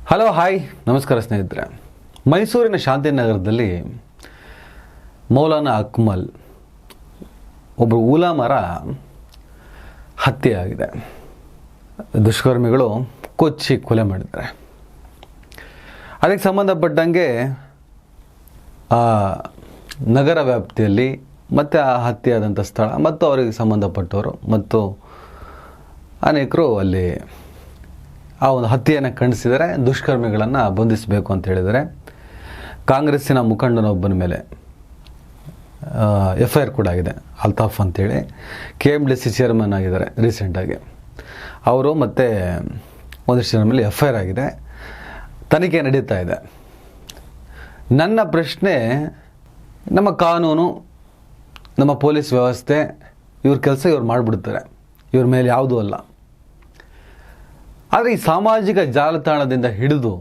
Hello hi ನಮಸ್ಕಾರ ಸ್ನೇಹಿತರೆ. ಮೈಸೂರಿನ ಶಾಂತಿನಗರದಲ್ಲಿ ಮೌಲಾನಾ ಅಕ್ಮಲ್ ಒಬ್ಬರು ಉಲಾಮರ ಹತ್ಯೆಯಾಗಿದೆ. ದುಷ್ಕರ್ಮಿಗಳು ಕೊಚ್ಚಿ ಕೊಲೆ ಮಾಡಿದ್ದಾರೆ. ಅದಕ್ಕೆ ಸಂಬಂಧಪಟ್ಟಂಗೆ ಆ ನಗರ ವ್ಯಾಪ್ತಿಯಲ್ಲಿ ಮತ್ತು ಆ ಹತ್ಯೆಯಾದಂಥ ಸ್ಥಳ ಮತ್ತು ಅವರಿಗೆ ಸಂಬಂಧಪಟ್ಟವರು ಮತ್ತು ಅನೇಕರು ಅಲ್ಲಿ ಆ ಒಂದು ಹತ್ಯೆಯನ್ನು ಖಂಡಿಸಿದರೆ ದುಷ್ಕರ್ಮಿಗಳನ್ನು ಬಂಧಿಸಬೇಕು ಅಂತ ಹೇಳಿದರೆ ಕಾಂಗ್ರೆಸ್ಸಿನ ಮುಖಂಡನೊಬ್ಬನ ಮೇಲೆ FIR ಕೂಡ ಆಗಿದೆ. ಅಲ್ತಾಫ್ ಅಂತೇಳಿ KMDC ಚೇರ್ಮನ್ ಆಗಿದ್ದಾರೆ ರೀಸೆಂಟಾಗಿ. ಅವರು ಮತ್ತು ಒಂದಿಷ್ಟು ಜನ ಮೇಲೆ FIR ಆಗಿದೆ, ತನಿಖೆ ನಡೀತಾ ಇದೆ. ನನ್ನ ಪ್ರಶ್ನೆ, ನಮ್ಮ ಕಾನೂನು, ನಮ್ಮ ಪೊಲೀಸ್ ವ್ಯವಸ್ಥೆ ಇವ್ರ ಕೆಲಸ ಇವ್ರು ಮಾಡಿಬಿಡ್ತಾರೆ, ಇವ್ರ ಮೇಲೆ ಯಾವುದೂ ಅಲ್ಲ. ಆದರೆ ಈ ಸಾಮಾಜಿಕ ಜಾಲತಾಣದಿಂದ ಹಿಡಿದು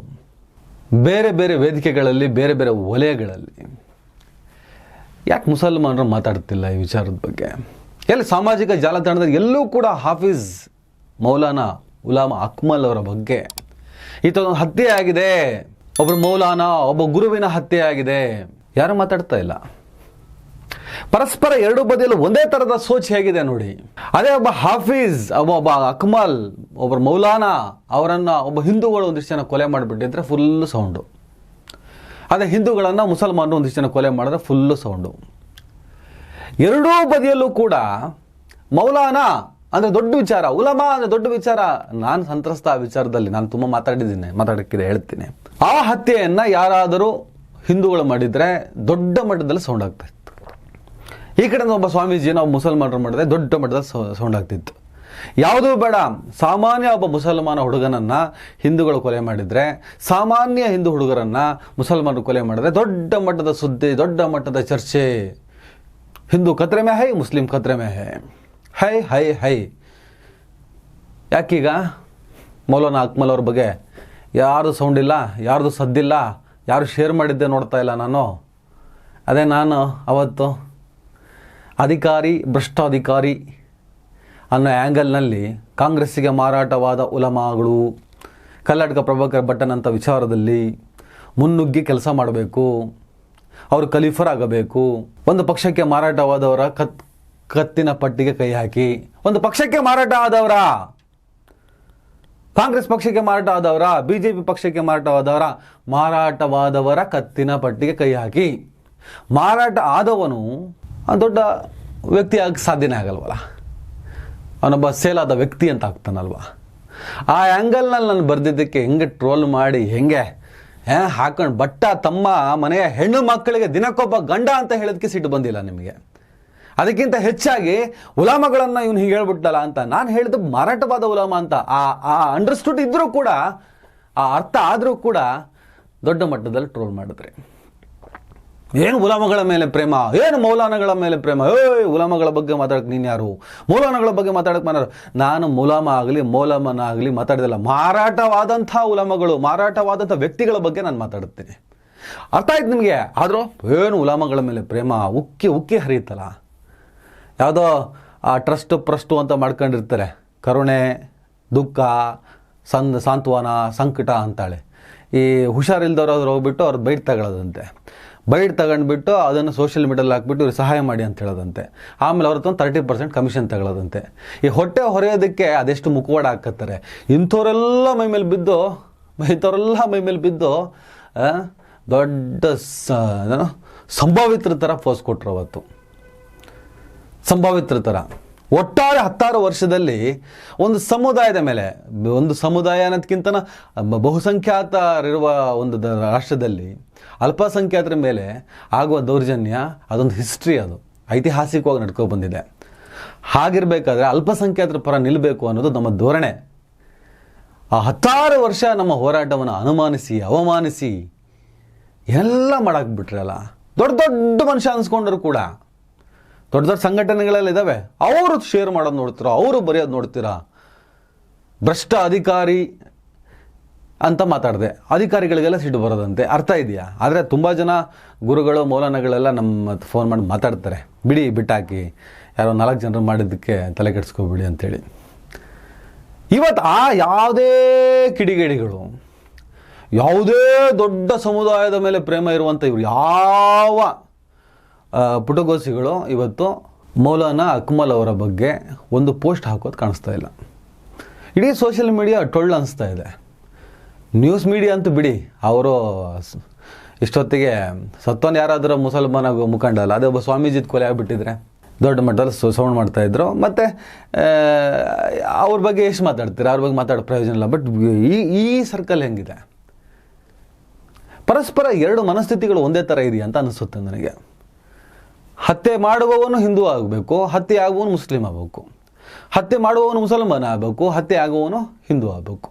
ಬೇರೆ ಬೇರೆ ವೇದಿಕೆಗಳಲ್ಲಿ, ಬೇರೆ ಬೇರೆ ವಲಯಗಳಲ್ಲಿ ಯಾಕೆ ಮುಸಲ್ಮಾನರು ಮಾತಾಡ್ತಿಲ್ಲ ಈ ವಿಚಾರದ ಬಗ್ಗೆ? ಎಲ್ಲಿ ಸಾಮಾಜಿಕ ಜಾಲತಾಣದಲ್ಲಿ ಎಲ್ಲೂ ಕೂಡ ಹಾಫೀಜ್ ಮೌಲಾನಾ ಉಲಾಮಾ ಅಕ್ಮಲ್ ಅವರ ಬಗ್ಗೆ ಒಂದು ಹತ್ಯೆ ಆಗಿದೆ, ಒಬ್ಬರು ಮೌಲಾನಾ, ಒಬ್ಬ ಗುರುವಿನ ಹತ್ಯೆ ಆಗಿದೆ, ಯಾರು ಮಾತಾಡ್ತಾ ಇಲ್ಲ. ಪರಸ್ಪರ ಎರಡು ಬದಿಯಲ್ಲೂ ಒಂದೇ ಥರದ ಸೋಚ್ ಹೇಗಿದೆ ನೋಡಿ. ಅದೇ ಒಬ್ಬ ಹಾಫೀಜ್, ಒಬ್ಬ ಅಕ್ಮಲ್, ಒಬ್ಬರು ಮೌಲಾನಾ ಅವರನ್ನು ಒಬ್ಬ ಹಿಂದೂಗಳು ಒಂದಿಷ್ಟು ಜನ ಕೊಲೆ ಮಾಡಿಬಿಟ್ಟಿದ್ರೆ ಫುಲ್ಲು ಸೌಂಡು. ಅದೇ ಹಿಂದೂಗಳನ್ನು ಮುಸಲ್ಮಾನರು ಒಂದಿಷ್ಟು ಜನ ಕೊಲೆ ಮಾಡಿದ್ರೆ ಫುಲ್ಲು ಸೌಂಡು. ಎರಡೂ ಬದಿಯಲ್ಲೂ ಕೂಡ ಮೌಲಾನಾ ಅಂದರೆ ದೊಡ್ಡ ವಿಚಾರ, ಉಲಮಾ ಅಂದರೆ ದೊಡ್ಡ ವಿಚಾರ. ನಾನು ಸಂತ್ರಸ್ತ ಆ ವಿಚಾರದಲ್ಲಿ ನಾನು ತುಂಬ ಮಾತಾಡೋಕ್ಕಿದೆ, ಹೇಳ್ತೀನಿ. ಆ ಹತ್ಯೆಯನ್ನು ಯಾರಾದರೂ ಹಿಂದೂಗಳು ಮಾಡಿದರೆ ದೊಡ್ಡ ಮಟ್ಟದಲ್ಲಿ ಸೌಂಡ್ ಆಗ್ತಾಯಿತ್ತು. ಈ ಕಡೆ ಒಬ್ಬ ಸ್ವಾಮೀಜಿ ನಾವು ಮುಸಲ್ಮಾನರು ಮಾಡಿದ್ರೆ ದೊಡ್ಡ ಮಟ್ಟದಲ್ಲಿ ಸೌಂಡ್ ಆಗ್ತಿತ್ತು. ಯಾವುದೂ ಬೇಡ, ಸಾಮಾನ್ಯ ಒಬ್ಬ ಮುಸಲ್ಮಾನ ಹುಡುಗನನ್ನು ಹಿಂದೂಗಳು ಕೊಲೆ ಮಾಡಿದರೆ, ಸಾಮಾನ್ಯ ಹಿಂದೂ ಹುಡುಗರನ್ನು ಮುಸಲ್ಮಾನರು ಕೊಲೆ ಮಾಡಿದ್ರೆ ದೊಡ್ಡ ಮಟ್ಟದ ಸುದ್ದಿ, ದೊಡ್ಡ ಮಟ್ಟದ ಚರ್ಚೆ. ಹಿಂದೂ ಖತ್ರೆ ಮೇ ಹೈ, ಮುಸ್ಲಿಂ ಖತ್ರೆ ಮೇ ಹೈ, ಹೈ ಹೈ ಹೈ. ಯಾಕೀಗ ಮೌಲಾನಾ ಅಕ್ಮಲ್ ಅವ್ರ ಬಗ್ಗೆ ಯಾರ್ದು ಸೌಂಡ್ ಇಲ್ಲ, ಯಾರ್ದು ಸದ್ದಿಲ್ಲ, ಯಾರು ಶೇರ್ ಮಾಡಿದ್ದೆ ನೋಡ್ತಾ ಇಲ್ಲ ನಾನು. ಅದೇ ನಾನು ಅವತ್ತು ಅಧಿಕಾರಿ ಭ್ರಷ್ಟಾಧಿಕಾರಿ ಅನ್ನೋ ಆ್ಯಂಗಲ್ನಲ್ಲಿ ಕಾಂಗ್ರೆಸ್ಸಿಗೆ ಮಾರಾಟವಾದ ಉಲಮಾಗಳು, ಕರ್ನಾಟಕ ಪ್ರಭಾಕರ್ ಭಟ್ಟನ್ ಅಂತ ವಿಚಾರದಲ್ಲಿ ಮುನ್ನುಗ್ಗಿ ಕೆಲಸ ಮಾಡಬೇಕು, ಅವರು ಖಲೀಫರಾಗಬೇಕು, ಒಂದು ಪಕ್ಷಕ್ಕೆ ಮಾರಾಟವಾದವರ ಕತ್ತಿನ ಪಟ್ಟಿಗೆ ಕೈ ಹಾಕಿ, ಒಂದು ಪಕ್ಷಕ್ಕೆ ಮಾರಾಟ ಆದವರ, ಕಾಂಗ್ರೆಸ್ ಪಕ್ಷಕ್ಕೆ ಮಾರಾಟ ಆದವರ, BJP ಪಕ್ಷಕ್ಕೆ ಮಾರಾಟವಾದವರ ಕತ್ತಿನ ಪಟ್ಟಿಗೆ ಕೈ ಹಾಕಿ, ಮಾರಾಟ ಆದವನು ದೊಡ್ಡ ವ್ಯಕ್ತಿ ಆಗಿ ಸಾಧ್ಯನೇ ಆಗಲ್ವಲ್ಲ, ಅವನೊಬ್ಬ ಸೇಲಾದ ವ್ಯಕ್ತಿ ಅಂತ ಆಗ್ತಾನಲ್ವ. ಆ ಆ್ಯಂಗಲ್ನಲ್ಲಿ ನಾನು ಬರೆದಿದ್ದಕ್ಕೆ ಹೆಂಗೆ ಟ್ರೋಲ್ ಮಾಡಿ, ಹೆಂಗೆ ಹಾಕೊಂಡು ಬಟ್ಟ ತಮ್ಮ ಮನೆಯ ಹೆಣ್ಣು ಮಕ್ಕಳಿಗೆ ದಿನಕ್ಕೊಬ್ಬ ಗಂಡ ಅಂತ ಹೇಳೋದಕ್ಕೆ ಸಿಟ್ಟು ಬಂದಿಲ್ಲ ನಿಮಗೆ. ಅದಕ್ಕಿಂತ ಹೆಚ್ಚಾಗಿ ಉಲಾಮಗಳನ್ನು ಇವನು ಹೀಗೆ ಹೇಳ್ಬಿಟ್ಟಲ್ಲ ಅಂತ. ನಾನು ಹೇಳಿದ್ದು ಮಾರಾಟವಾದ ಉಲಾಮ ಅಂತ. ಆ ಅಂಡರ್ಸ್ಟುಡ್ ಇದ್ದರೂ ಕೂಡ, ಆ ಅರ್ಥ ಆದರೂ ಕೂಡ ದೊಡ್ಡ ಮಟ್ಟದಲ್ಲಿ ಟ್ರೋಲ್ ಮಾಡಿದ್ರಿ. ಏನು ಉಲಾಮಗಳ ಮೇಲೆ ಪ್ರೇಮ, ಏನು ಮೌಲಾನಗಳ ಮೇಲೆ ಪ್ರೇಮ, ಉಲಾಮಗಳ ಬಗ್ಗೆ ಮಾತಾಡಕ್ಕೆ ನೀನು ಯಾರು, ಮೌಲಾನಗಳ ಬಗ್ಗೆ ಮಾತಾಡಕ್ಕೆ ನಾನು ಮುಲಾಮ ಆಗಲಿ ಮೌಲಾಮನ ಆಗಲಿ ಮಾತಾಡಿದಲ್ಲ, ಮಾರಾಟವಾದಂಥ ಉಲಾಮಗಳು, ಮಾರಾಟವಾದಂಥ ವ್ಯಕ್ತಿಗಳ ಬಗ್ಗೆ ನಾನು ಮಾತಾಡುತ್ತೇನೆ. ಅರ್ಥ ಆಯ್ತು ನಿಮಗೆ? ಆದರೂ ಏನು ಉಲಾಮಗಳ ಮೇಲೆ ಪ್ರೇಮ ಉಕ್ಕಿ ಉಕ್ಕಿ ಹರಿಯುತ್ತಲ್ಲ. ಯಾವುದೋ ಆ ಟ್ರಸ್ಟು ಅಂತ ಮಾಡ್ಕೊಂಡಿರ್ತಾರೆ, ಕರುಣೆ, ದುಃಖ, ಸಾಂತ್ವನ, ಸಂಕಟ ಅಂತಾಳೆ. ಈ ಹುಷಾರಿಲ್ದವ್ರು ಅವ್ರು ಹೋಗ್ಬಿಟ್ಟು ಅವ್ರು ಬೈಟ್ ತಗೊಂಡ್ಬಿಟ್ಟು ಅದನ್ನು ಸೋಷಿಯಲ್ ಮೀಡಿಯಲ್ಲಿ ಹಾಕ್ಬಿಟ್ಟು ಇವ್ರು ಸಹಾಯ ಮಾಡಿ ಅಂತ ಹೇಳೋದಂತೆ. ಆಮೇಲೆ ಅವ್ರ 30% ಕಮಿಷನ್ ತಗೊಳ್ಳೋದಂತೆ. ಈ ಹೊಟ್ಟೆ ಹೊರೆಯೋದಕ್ಕೆ ಅದೆಷ್ಟು ಮುಖವಾಡ ಹಾಕತ್ತಾರೆ. ಇಂಥವರೆಲ್ಲ ಮೈ ಮೇಲೆ ಬಿದ್ದು ದೊಡ್ಡ ಸಂಭಾವಿತರ ಥರ ಪೋಸ್ ಕೊಟ್ಟರು ಅವತ್ತು. ಸಂಭಾವಿತರ ಥರ ಒಟ್ಟಾರೆ 16 ವರ್ಷದಲ್ಲಿ ಒಂದು ಸಮುದಾಯದ ಮೇಲೆ, ಒಂದು ಸಮುದಾಯ ಅನ್ನೋದಕ್ಕಿಂತ ಬಹುಸಂಖ್ಯಾತರಿರುವ ಒಂದು ರಾಷ್ಟ್ರದಲ್ಲಿ ಅಲ್ಪಸಂಖ್ಯಾತರ ಮೇಲೆ ಆಗುವ ದೌರ್ಜನ್ಯ ಅದೊಂದು ಹಿಸ್ಟ್ರಿ, ಅದು ಐತಿಹಾಸಿಕವಾಗಿ ನಡ್ಕೊ ಬಂದಿದೆ. ಹಾಗಿರಬೇಕಾದ್ರೆ ಅಲ್ಪಸಂಖ್ಯಾತರ ಪರ ನಿಲ್ಲಬೇಕು ಅನ್ನೋದು ನಮ್ಮ ಧೋರಣೆ. ಆ 16 ವರ್ಷ ನಮ್ಮ ಹೋರಾಟವನ್ನು ಅನುಮಾನಿಸಿ, ಅವಮಾನಿಸಿ ಎಲ್ಲ ಮಾಡಾಕ್ಬಿಟ್ರಲ್ಲ. ದೊಡ್ಡ ಮನುಷ್ಯ ಅನ್ಸ್ಕೊಂಡ್ರು ಕೂಡ, ದೊಡ್ಡ ಸಂಘಟನೆಗಳೆಲ್ಲ ಇದ್ದಾವೆ, ಅವರು ಶೇರ್ ಮಾಡೋದು ನೋಡ್ತೀರಾ, ಅವರು ಬರೆಯೋದು ನೋಡ್ತೀರಾ. ಭ್ರಷ್ಟ ಅಧಿಕಾರಿ ಅಂತ ಮಾತಾಡಿದೆ, ಅಧಿಕಾರಿಗಳಿಗೆಲ್ಲ ಸಿಟ್ಟು ಬರೋದಂತೆ. ಅರ್ಥ ಇದೆಯಾ? ಆದರೆ ತುಂಬ ಜನ ಗುರುಗಳು, ಮೌಲಾನಗಳೆಲ್ಲ ನಮ್ಮ ಫೋನ್ ಮಾಡಿ ಮಾತಾಡ್ತಾರೆ, ಬಿಟ್ಟಾಕಿ, ಯಾರೋ 4 ಜನರು ಮಾಡಿದ್ದಕ್ಕೆ ತಲೆ ಕೆಡಿಸ್ಕೋಬಿಡಿ ಅಂತೇಳಿ. ಇವತ್ತು ಆ ಯಾವುದೇ ಕಿಡಿಗೇಡಿಗಳು ಯಾವುದೇ ದೊಡ್ಡ ಸಮುದಾಯದ ಮೇಲೆ ಪ್ರೇಮ ಇರುವಂಥ ಇವರು ಯಾವ ಪುಟಗೋಸಿಗಳು ಇವತ್ತು ಮೌಲಾನಾ ಅಕ್ಮಲ್ ಅವರ ಬಗ್ಗೆ ಒಂದು ಪೋಸ್ಟ್ ಹಾಕೋದು ಕಾಣಿಸ್ತಾ ಇಲ್ಲ. ಇಡೀ ಸೋಷಿಯಲ್ ಮೀಡಿಯಾ ಟೊಳ್ಳು ಅನಿಸ್ತಾ ಇದೆ. ನ್ಯೂಸ್ ಮೀಡಿಯಾ ಅಂತೂ ಬಿಡಿ, ಅವರು ಇಷ್ಟೊತ್ತಿಗೆ ಸತ್ತೋನ್ ಯಾರಾದರೂ ಮುಸಲ್ಮಾನ ಮುಖಂಡ ಅಲ್ಲ, ಅದೇ ಒಬ್ಬ ಸ್ವಾಮೀಜಿದ ಕೊಲೆ ಆಗಿಬಿಟ್ಟಿದ್ರೆ ದೊಡ್ಡ ಮಟ್ಟದಲ್ಲಿ ಸೌಂಡ್ ಮಾಡ್ತಾಯಿದ್ರು. ಮತ್ತು ಅವ್ರ ಬಗ್ಗೆ ಎಷ್ಟು ಮಾತಾಡ್ತೀರ, ಅವ್ರ ಬಗ್ಗೆ ಮಾತಾಡೋ ಪ್ರಯೋಜನ ಇಲ್ಲ. ಬಟ್ ಈ ಸರ್ಕಲ್ ಹೆಂಗಿದೆ, ಪರಸ್ಪರ ಎರಡು ಮನಸ್ಥಿತಿಗಳು ಒಂದೇ ಥರ ಇದೆಯಾ ಅಂತ ಅನಿಸುತ್ತೆ ನನಗೆ. ಹತ್ಯೆ ಮಾಡುವವನು ಹಿಂದೂ ಆಗಬೇಕು, ಹತ್ಯೆ ಆಗುವವನು ಮುಸ್ಲಿಂ ಆಗಬೇಕು, ಹತ್ಯೆ ಮಾಡುವವನು ಮುಸಲ್ಮಾನ ಆಗಬೇಕು, ಹತ್ಯೆ ಆಗುವವನು ಹಿಂದೂ ಆಗಬೇಕು.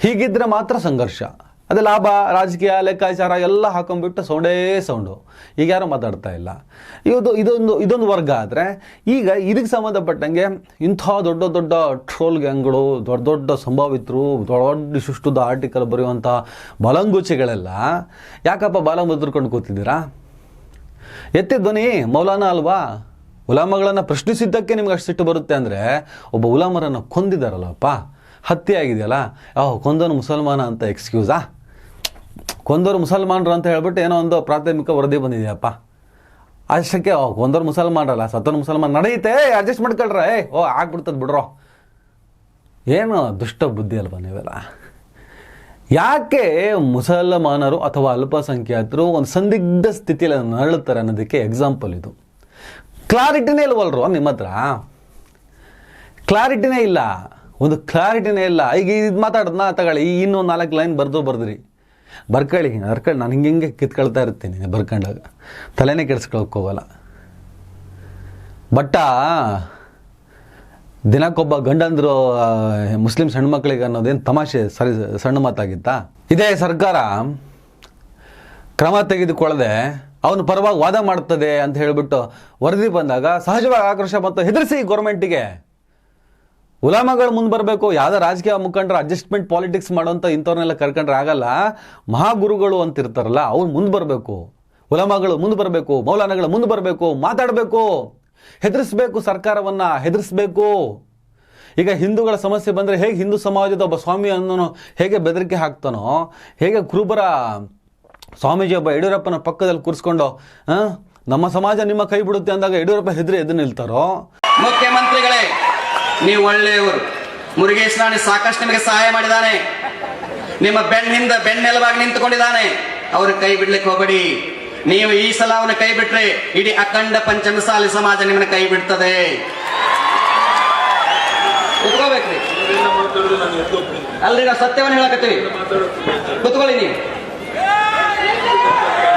ಹೀಗಿದ್ದರೆ ಮಾತ್ರ ಸಂಘರ್ಷ. ಅದೇ ಲಾಭ, ರಾಜಕೀಯ, ಲೆಕ್ಕಾಚಾರ ಎಲ್ಲ ಹಾಕೊಂಡ್ಬಿಟ್ಟು ಸೌಂಡು. ಈಗ ಯಾರೂ ಮಾತಾಡ್ತಾ ಇಲ್ಲ. ಇದೊಂದು ವರ್ಗ ಆದರೆ, ಈಗ ಇದಕ್ಕೆ ಸಂಬಂಧಪಟ್ಟಂಗೆ ಇಂಥ ದೊಡ್ಡ ದೊಡ್ಡ ಟ್ರೋಲ್ ಗ್ಯಾಂಗ್ಗಳು, ದೊಡ್ಡ ದೊಡ್ಡ ಸಂಭಾವಿತರು, ದೊಡ್ಡ ಶಿಷ್ಟುದ ಆರ್ಟಿಕಲ್ ಬರೆಯುವಂಥ ಬಲಂಗುಚಿಗಳೆಲ್ಲ ಯಾಕಪ್ಪ ಬಾಲ ಮುದ್ರಕೊಂಡು ಕೂತಿದ್ದೀರಾ? ಎತ್ತಿ ಧ್ವನಿ ಮೌಲಾನಾ ಅಲ್ವಾ? ಉಲಾಮಗಳನ್ನು ಪ್ರಶ್ನಿಸಿದ್ದಕ್ಕೆ ನಿಮ್ಗೆ ಅಷ್ಟು ಸಿಟ್ಟು ಬರುತ್ತೆ ಅಂದರೆ, ಒಬ್ಬ ಉಲಾಮರನ್ನು ಕೊಂದಿದ್ದಾರಲ್ಲಪ್ಪ, ಹತ್ಯೆ ಆಗಿದೆಯಲ್ಲ, ಕೊಂದೋನು ಮುಸಲ್ಮಾನ ಅಂತ ಎಕ್ಸ್ಕ್ಯೂಸಾ? ಕೊಂದೋರು ಮುಸಲ್ಮಾನರು ಅಂತ ಹೇಳ್ಬಿಟ್ಟು ಏನೋ ಒಂದು ಪ್ರಾಥಮಿಕ ವರದಿ ಬಂದಿದೆಯಪ್ಪ, ಅಷ್ಟಕ್ಕೆ ಕೊಂದೋರು ಮುಸಲ್ಮಾನರಲ್ಲ, ಸತ್ತೋನು ಮುಸಲ್ಮಾನ ನಡೆಯುತ್ತೆ, ಅಡ್ಜಸ್ಟ್ ಮಾಡ್ಕೊಳ್ರ, ಆಗ್ಬಿಡ್ತದೆ ಬಿಡ್ರೋ. ಏನು ದುಷ್ಟ ಬುದ್ಧಿ ಅಲ್ವಾ ನೀವೆಲ್ಲ? ಯಾಕೆ ಮುಸಲ್ಮಾನರು ಅಥವಾ ಅಲ್ಪಸಂಖ್ಯಾತರು ಒಂದು ಸಂದಿಗ್ಧ ಸ್ಥಿತಿಯಲ್ಲಿ ನರಳುತ್ತಾರೆ ಅನ್ನೋದಕ್ಕೆ ಎಕ್ಸಾಂಪಲ್ ಇದು. ಕ್ಲಾರಿಟಿನೇ ಇಲ್ವಲ್ರು ನಿಮ್ಮ ಹತ್ರ? ಕ್ಲಾರಿಟಿನೇ ಇಲ್ಲ, ಒಂದು ಕ್ಲಾರಿಟಿನೇ ಇಲ್ಲ. ಈಗ ಇದು ಮಾತಾಡೋದನ್ನ ತಗೊಳ್ಳಿ, ಇನ್ನೂ 4 ಲೈನ್ ಬರ್ದ್ರಿ, ಬರ್ಕೊಳ್ಳಿ, ನಾನು ಹಿಂಗೆ ಕಿತ್ಕೊಳ್ತಾ ಇರ್ತೀನಿ ಬರ್ಕೊಂಡಾಗ, ತಲೆನೇ ಕೆಡಿಸ್ಕೊಳಕ್ಕೆ ಹೋಗಲ್ಲ. ಬಟ್ ದಿನಕ್ಕೊಬ್ಬ ಗಂಡಂದ್ರು ಮುಸ್ಲಿಮ್ಸ್ ಹೆಣ್ಮಕ್ಳಿಗೆ ಅನ್ನೋದೇನು ತಮಾಷೆ, ಸಣ್ಣ ಮಾತಾಗಿತ್ತಾ? ಇದೇ ಸರ್ಕಾರ ಕ್ರಮ ತೆಗೆದುಕೊಳ್ಳದೆ ಅವನು ಪರವಾಗಿ ವಾದ ಮಾಡ್ತದೆ ಅಂತ ಹೇಳಿಬಿಟ್ಟು ವರದಿ ಬಂದಾಗ ಸಹಜವಾಗಿ ಆಕ್ರೋಶ ಮತ್ತು ಹೆದರಿಸಿ ಗೌರ್ಮೆಂಟಿಗೆ. ಉಲಾಮಗಳು ಮುಂದೆ ಬರಬೇಕು, ಯಾವುದೇ ರಾಜಕೀಯ ಮುಖಂಡರು ಅಡ್ಜಸ್ಟ್ಮೆಂಟ್ ಪಾಲಿಟಿಕ್ಸ್ ಮಾಡೋಂಥ ಇಂಥವ್ರನ್ನೆಲ್ಲ ಕರ್ಕೊಂಡ್ರೆ ಆಗಲ್ಲ. ಮಹಾಗುರುಗಳು ಅಂತ ಇರ್ತಾರಲ್ಲ, ಅವ್ರು ಮುಂದೆ ಬರಬೇಕು, ಉಲಾಮಗಳು ಮುಂದೆ ಬರಬೇಕು, ಮೌಲಾನಗಳು ಮುಂದೆ ಬರಬೇಕು, ಮಾತಾಡಬೇಕು, ಹೆದರಿಸ್ಬೇಕು, ಸರ್ಕಾರವನ್ನು ಹೆದರಿಸ್ಬೇಕು. ಈಗ ಹಿಂದೂಗಳ ಸಮಸ್ಯೆ ಬಂದರೆ ಹೇಗೆ ಹಿಂದೂ ಸಮಾಜದ ಒಬ್ಬ ಸ್ವಾಮಿ ಅನ್ನೋನು ಹೇಗೆ ಬೆದರಿಕೆ ಹಾಕ್ತಾನೋ, ಹೇಗೆ ಕುರುಬರ ಸ್ವಾಮೀಜಿ ಒಬ್ಬ ಯಡಿಯೂರಪ್ಪನ ಪಕ್ಕದಲ್ಲಿ ಕೂರಿಸ್ಕೊಂಡು ನಮ್ಮ ಸಮಾಜ ನಿಮ್ಮ ಕೈ ಬಿಡುತ್ತೆ ಅಂದಾಗ ಯಡಿಯೂರಪ್ಪ ಹೆದರಿ ಎದ್ದು ನಿಲ್ತಾರೋ. ಮುಖ್ಯಮಂತ್ರಿಗಳೇ, ನೀವು ಒಳ್ಳೆಯವರು. ಮುರುಗೇಶ್ ರಾಣಿ ಸಾಕಷ್ಟು ನಿಮಗೆ ಸಹಾಯ ಮಾಡಿದ್ದಾನೆ, ನಿಮ್ಮ ಬೆನ್ನಿಂದ ಬೆನ್ನೆಲುಬಾಗಿ ನಿಂತುಕೊಂಡಿದ್ದಾನೆ. ಅವ್ರ ಕೈ ಬಿಡ್ಲಿಕ್ಕೆ ಹೋಗಬೇಡಿ. ನೀವು ಈ ಸಲ ಅವನ ಕೈ ಬಿಟ್ರೆ ಇಡೀ ಅಖಂಡ ಪಂಚಮಸಾಲಿ ಸಮಾಜ ನಿಮ್ಮನ್ನ ಕೈ ಬಿಡ್ತದೆ. ಕುತ್ಕೋಬೇಕ್ರಿ, ಅಲ್ರಿ, ನಾವು ಸತ್ಯವನ್ನು ಹೇಳಕತ್ತೀವಿ. ಕುತ್ಕೊಳ್ಳಿ, ನೀವು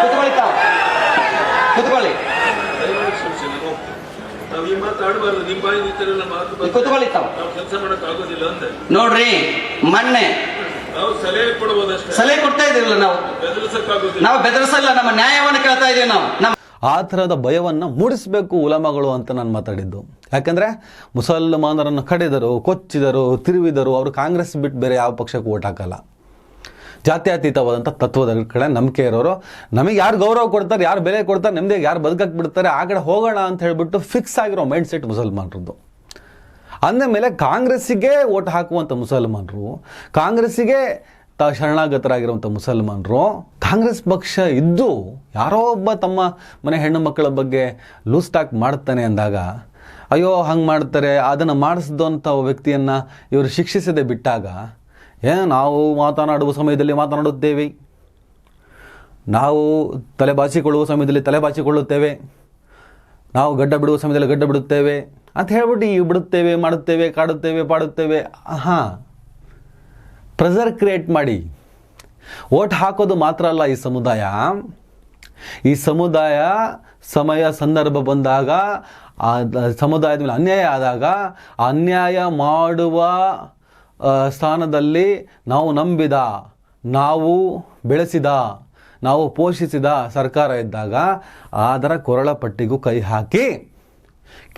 ಕುತ್ಕೊಳ್ಳಿ, ಕುತ್ಕೊಳ್ಳಿ ತಾವು. ನೋಡ್ರಿ, ಮೊನ್ನೆ ಸಲಹೆ ಕೊಡ್ತಾ ಇದ್ದೀವಲ್ಲ, ನಾವು ಬೆದರಿಸಲ್ಲ, ನಮ್ಮ ನ್ಯಾಯವನ್ನು ಕೇಳ್ತಾ ಇದೀವಿ. ನಾವು ಆ ಥರದ ಭಯವನ್ನು ಮೂಡಿಸಬೇಕು ಉಲಮಾಗಳು ಅಂತ ನಾನು ಮಾತಾಡಿದ್ದು. ಯಾಕಂದರೆ ಮುಸಲ್ಮಾನರನ್ನು ಕಡಿದರು, ಕೊಚ್ಚಿದರು, ತಿರುವಿದರು. ಅವರು ಕಾಂಗ್ರೆಸ್ ಬಿಟ್ಟು ಬೇರೆ ಯಾವ ಪಕ್ಷಕ್ಕೆ ಓಟ್ ಹಾಕಲ್ಲ. ಜಾತ್ಯತೀತವಾದಂಥ ತತ್ವದ ಕಡೆ ನಂಬಿಕೆ ಇರೋರು, ನಮಗೆ ಯಾರು ಗೌರವ ಕೊಡ್ತಾರೆ, ಯಾರು ಬೆಲೆ ಕೊಡ್ತಾರೆ, ನೆಮ್ಮದಿಗೆ ಯಾರು ಬದುಕಕ್ಕೆ ಬಿಡ್ತಾರೆ, ಆ ಕಡೆ ಹೋಗೋಣ ಅಂತ ಹೇಳಿಬಿಟ್ಟು ಫಿಕ್ಸ್ ಆಗಿರೋ ಮೈಂಡ್ ಸೆಟ್ ಮುಸಲ್ಮಾನರದ್ದು. ಅಂದಮೇಲೆ ಕಾಂಗ್ರೆಸ್ಸಿಗೆ ಓಟ್ ಹಾಕುವಂಥ ಮುಸಲ್ಮಾನರು, ಕಾಂಗ್ರೆಸ್ಸಿಗೆ ಶರಣಾಗತರಾಗಿರುವಂಥ ಮುಸಲ್ಮಾನರು, ಕಾಂಗ್ರೆಸ್ ಪಕ್ಷ ಇದ್ದು ಯಾರೋ ಒಬ್ಬ ತಮ್ಮ ಮನೆ ಹೆಣ್ಣು ಮಕ್ಕಳ ಬಗ್ಗೆ ಲೂಸ್ ಟಾಕ್ ಮಾಡ್ತಾನೆ ಅಂದಾಗ, ಅಯ್ಯೋ ಹಂಗೆ ಮಾಡ್ತಾರೆ, ಅದನ್ನು ಮಾಡಿಸಿದಂಥ ವ್ಯಕ್ತಿಯನ್ನು ಇವರು ಶಿಕ್ಷಿಸದೆ ಬಿಟ್ಟಾಗ, ನಾವು ಮಾತನಾಡುವ ಸಮಯದಲ್ಲಿ ಮಾತನಾಡುತ್ತೇವೆ, ನಾವು ತಲೆಬಾಚಿಕೊಳ್ಳುವ ಸಮಯದಲ್ಲಿ ತಲೆಬಾಚಿಕೊಳ್ಳುತ್ತೇವೆ, ನಾವು ಗಡ್ಡ ಬಿಡುವ ಸಮಯದಲ್ಲಿ ಗಡ್ಡ ಬಿಡುತ್ತೇವೆ ಅಂತ ಹೇಳ್ಬಿಟ್ಟು ಈ ಬಿಡುತ್ತೇವೆ, ಮಾಡುತ್ತೇವೆ, ಕಾಡುತ್ತೇವೆ, ಪಾಡುತ್ತೇವೆ. ಪ್ರೆಷರ್ ಕ್ರಿಯೇಟ್ ಮಾಡಿ ಓಟ್ ಹಾಕೋದು ಮಾತ್ರ ಅಲ್ಲ. ಈ ಸಮುದಾಯ ಸಮಯ ಸಂದರ್ಭ ಬಂದಾಗ, ಆ ಸಮುದಾಯದ ಮೇಲೆ ಅನ್ಯಾಯ ಆದಾಗ, ಅನ್ಯಾಯ ಮಾಡುವ ಸ್ಥಾನದಲ್ಲಿ ನಾವು ನಂಬಿದ, ನಾವು ಬೆಳೆಸಿದ, ನಾವು ಪೋಷಿಸಿದ ಸರ್ಕಾರ ಇದ್ದಾಗ ಅದರ ಕೊರಳ ಪಟ್ಟಿಗೂ ಕೈ ಹಾಕಿ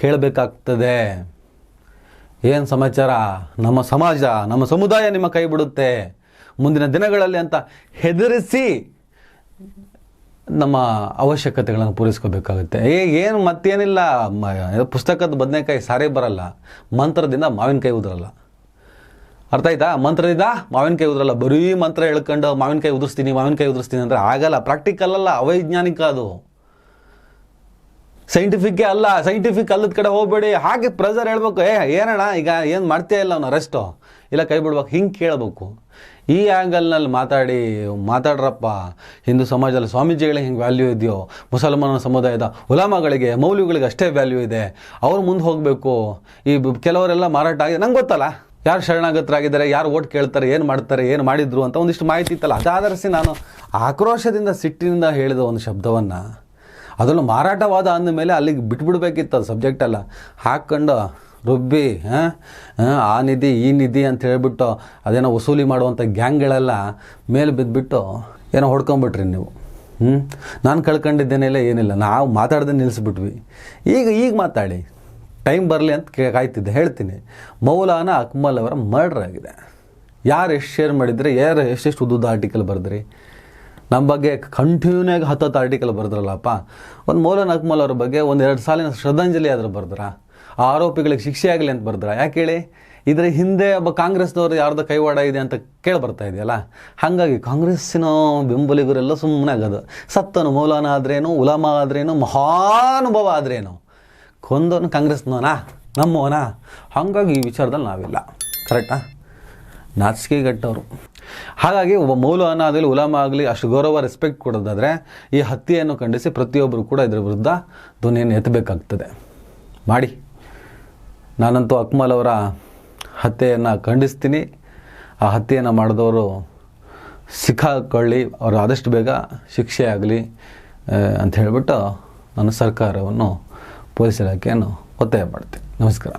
ಕೇಳಬೇಕಾಗ್ತದೆ. ಏನು ಸಮಾಚಾರ, ನಮ್ಮ ಸಮಾಜ, ನಮ್ಮ ಸಮುದಾಯ ನಿಮ್ಮ ಕೈ ಬಿಡುತ್ತೆ ಮುಂದಿನ ದಿನಗಳಲ್ಲಿ ಅಂತ ಹೆದರಿಸಿ ನಮ್ಮ ಅವಶ್ಯಕತೆಗಳನ್ನು ಪೂರೈಸ್ಕೋಬೇಕಾಗುತ್ತೆ. ಏನು ಮತ್ತೇನಿಲ್ಲ, ಪುಸ್ತಕದ ಬದನೆಕಾಯಿ ಸಾರೇ ಬರಲ್ಲ, ಮಂತ್ರದಿಂದ ಮಾವಿನಕಾಯಿ ಉದುರಲ್ಲ. ಅರ್ಥ ಆಯ್ತಾ? ಮಂತ್ರದಿಂದ ಮಾವಿನಕಾಯಿ ಉದ್ರಲ್ಲ, ಬರೀ ಮಂತ್ರ ಹೇಳ್ಕೊಂಡು ಮಾವಿನಕಾಯಿ ಉದುರಿಸ್ತೀನಿ ಅಂದರೆ ಆಗಲ್ಲ. ಪ್ರಾಕ್ಟಿಕಲ್ ಅಲ್ಲ, ಅವೈಜ್ಞಾನಿಕ ಅದು, ಸೈಂಟಿಫಿಕ್ಕೇ ಅಲ್ಲ. ಸೈಂಟಿಫಿಕ್ ಅಲ್ಲದ ಕಡೆ ಹೋಗ್ಬೇಡಿ. ಹಾಗೆ ಪ್ರೆಸರ್ ಹೇಳ್ಬೇಕು, ಏನಣ್ಣ ಈಗ ಏನು ಮಾಡ್ತೀಯ ಇಲ್ಲ ಅವನು ಅರೆಸ್ಟು ಇಲ್ಲ ಕೈ ಬಿಡ್ಬೇಕು, ಹಿಂಗೆ ಕೇಳಬೇಕು. ಈ ಆ್ಯಂಗಲ್ನಲ್ಲಿ ಮಾತಾಡ್ರಪ್ಪ. ಹಿಂದೂ ಸಮಾಜದಲ್ಲಿ ಸ್ವಾಮೀಜಿಗಳಿಗೆ ಹಿಂಗೆ ವ್ಯಾಲ್ಯೂ ಇದೆಯೋ, ಮುಸಲ್ಮಾನ ಸಮುದಾಯದ ಉಲಾಮಗಳಿಗೆ ಮೌಲ್ಯಗಳಿಗೆ ಅಷ್ಟೇ ವ್ಯಾಲ್ಯೂ ಇದೆ, ಅವ್ರು ಮುಂದೆ ಹೋಗಬೇಕು. ಈ ಕೆಲವರೆಲ್ಲ ಮಾರಾಟ ಆಗಿದೆ, ನಂಗೆ ಗೊತ್ತಲ್ಲ ಯಾರು ಶರಣಾಗತರಾಗಿದ್ದಾರೆ, ಯಾರು ಓಟ್ ಕೇಳ್ತಾರೆ, ಏನು ಮಾಡ್ತಾರೆ, ಏನು ಮಾಡಿದ್ರು ಅಂತ ಒಂದಿಷ್ಟು ಮಾಹಿತಿ ಇತ್ತಲ್ಲ. ಅದಾಧರಿಸಿ ನಾನು ಆಕ್ರೋಶದಿಂದ ಸಿಟ್ಟಿನಿಂದ ಹೇಳಿದ ಒಂದು ಶಬ್ದವನ್ನು, ಅದನ್ನು ಮಾರಾಟವಾದ ಅಂದಮೇಲೆ ಅಲ್ಲಿಗೆ ಬಿಟ್ಬಿಡ್ಬೇಕಿತ್ತು. ಅದು ಸಬ್ಜೆಕ್ಟ್ ಅಲ್ಲ, ಹಾಕ್ಕೊಂಡು ರುಬ್ಬಿ ಆ ನಿಧಿ ಈ ನಿಧಿ ಅಂತ ಹೇಳ್ಬಿಟ್ಟು ಅದೇನೋ ವಸೂಲಿ ಮಾಡುವಂಥ ಗ್ಯಾಂಗ್ಗಳೆಲ್ಲ ಮೇಲೆ ಬಿದ್ದುಬಿಟ್ಟು ಏನೋ ಹೊಡ್ಕೊಂಬಿಟ್ರಿ ನೀವು. ನಾನು ಕಳ್ಕೊಂಡಿದ್ದೇನೆಲ್ಲ ಏನಿಲ್ಲ, ನಾವು ಮಾತಾಡ್ದೆ ನಿಲ್ಲಿಸ್ಬಿಟ್ವಿ. ಈಗ ಮಾತಾಡಿ, ಟೈಮ್ ಬರಲಿ ಅಂತ ಕಾಯ್ತಿದ್ದೆ. ಹೇಳ್ತೀನಿ, ಮೌಲಾನಾ ಅಕ್ಮಲ್ ಅವರ ಮರ್ಡರ್ ಆಗಿದೆ. ಯಾರು ಎಷ್ಟು ಶೇರ್ ಮಾಡಿದರೆ, ಯಾರು ಎಷ್ಟೆಷ್ಟು ಉದ್ದುದ ಆರ್ಟಿಕಲ್ ಬರೆದ್ರಿ, ನಮ್ಮ ಬಗ್ಗೆ ಕಂಟಿನ್ಯೂನಾಗಿ 10 ಆರ್ಟಿಕಲ್ ಬರೆದ್ರಲ್ಲಪ್ಪ. ಒಂದು ಮೌಲಾನಾ ಅಕ್ಮಲ್ ಅವ್ರ ಬಗ್ಗೆ 1-2 ಸಾಲಿನ ಶ್ರದ್ಧಾಂಜಲಿ ಆದರೂ ಬರೆದ್ರ, ಆ ಆರೋಪಿಗಳಿಗೆ ಶಿಕ್ಷೆ ಆಗಲಿ ಅಂತ ಬರೆದ್ರ. ಯಾಕೆ ಹೇಳಿ? ಇದರ ಹಿಂದೆ ಒಬ್ಬ ಕಾಂಗ್ರೆಸ್ನವರು ಯಾರ್ದು ಕೈವಾಡ ಇದೆ ಅಂತ ಕೇಳಿ ಬರ್ತಾ ಇದೆಯಲ್ಲ. ಹಾಗಾಗಿ ಕಾಂಗ್ರೆಸ್ಸಿನ ಬೆಂಬಲಿಗರೆಲ್ಲ ಸುಮ್ಮನೆ ಆಗೋದು. ಸತ್ತನು ಮೌಲಾನಾ ಆದ್ರೇನು, ಉಲಾಮಾ ಆದ್ರೇನು, ಮಹಾನುಭವ ಆದ್ರೇನು, ಕೊಂದವನು ಕಾಂಗ್ರೆಸ್ನವನಾ ನಮ್ಮವನಾ? ಹಾಗಾಗಿ ಈ ವಿಚಾರದಲ್ಲಿ ನಾವಿಲ್ಲ. ಕರೆಕ್ಟಾ? ನಾಚಿಕೆಗಟ್ಟವರು. ಹಾಗಾಗಿ ಒಬ್ಬ ಮೌಲಾನಾ ಆಗಲಿ ಉಲಾಮಾ ಆಗಲಿ ಅಷ್ಟು ಗೌರವ ರೆಸ್ಪೆಕ್ಟ್ ಕೊಡೋದಾದರೆ ಈ ಹತ್ಯೆಯನ್ನು ಖಂಡಿಸಿ ಪ್ರತಿಯೊಬ್ಬರು ಕೂಡ ಇದರ ವಿರುದ್ಧ ಧ್ವನಿಯನ್ನು ಎತ್ತಬೇಕಾಗ್ತದೆ. ಮಾಡಿ. ನಾನಂತೂ ಅಕ್ಮಲ್ ಅವರ ಹತ್ಯೆಯನ್ನು ಖಂಡಿಸ್ತೀನಿ. ಆ ಹತ್ಯೆಯನ್ನು ಮಾಡಿದವರು ಸಿಕ್ಕಾಕೊಳ್ಳಿ, ಅವರು ಆದಷ್ಟು ಬೇಗ ಶಿಕ್ಷೆ ಆಗಲಿ ಅಂತ ಹೇಳಿಬಿಟ್ಟು ನಾನು ಸರ್ಕಾರವನ್ನು, ಪೊಲೀಸ್ ಇಲಾಖೆಯನ್ನು ಒತ್ತಾಯ ಮಾಡ್ತೀನಿ. ನಮಸ್ಕಾರ.